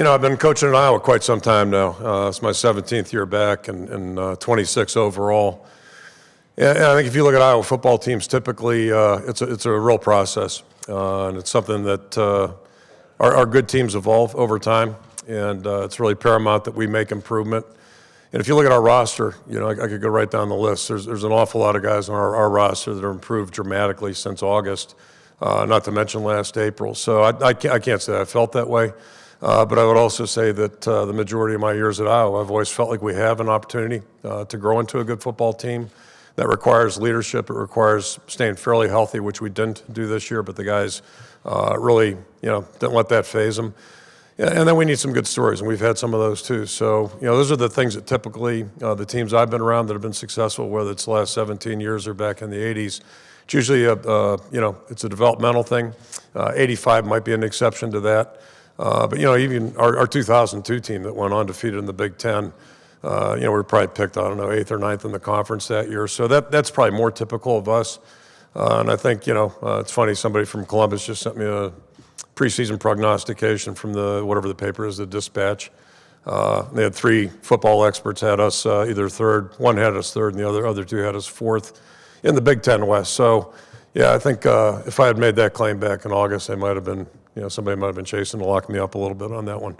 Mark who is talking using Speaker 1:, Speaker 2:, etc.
Speaker 1: I've been coaching in Iowa quite some time now. It's my 17th year back and 26 overall. And I think if you look at Iowa football teams, typically it's a real process. And it's something that our good teams evolve over time. And it's really paramount that we make improvement. And if you look at our roster, I could go right down the list. There's an awful lot of guys on our roster that have improved dramatically since August, not to mention last April. So I can't say I felt that way. But I would also say that the majority of my years at Iowa, I've always felt like we have an opportunity to grow into a good football team. That requires leadership. It requires staying fairly healthy, which we didn't do this year, but the guys really, didn't let that faze them. And then we need some good stories, and we've had some of those too. So, those are the things that typically the teams I've been around that have been successful, whether it's the last 17 years or back in the 80s, it's usually it's a developmental thing. 85 might be an exception to that. But, even our 2002 team that went undefeated in the Big Ten, we were probably picked, 8th or 9th in the conference that year. So that's probably more typical of us. And I think, it's funny, somebody from Columbus just sent me a preseason prognostication from whatever the paper is, the Dispatch. They had 3 football experts had us either third. One had us third, and the other 2 had us 4th in the Big Ten West. So, yeah, I think if I had made that claim back in August, they might have been, somebody might have been chasing to lock me up a little bit on that one.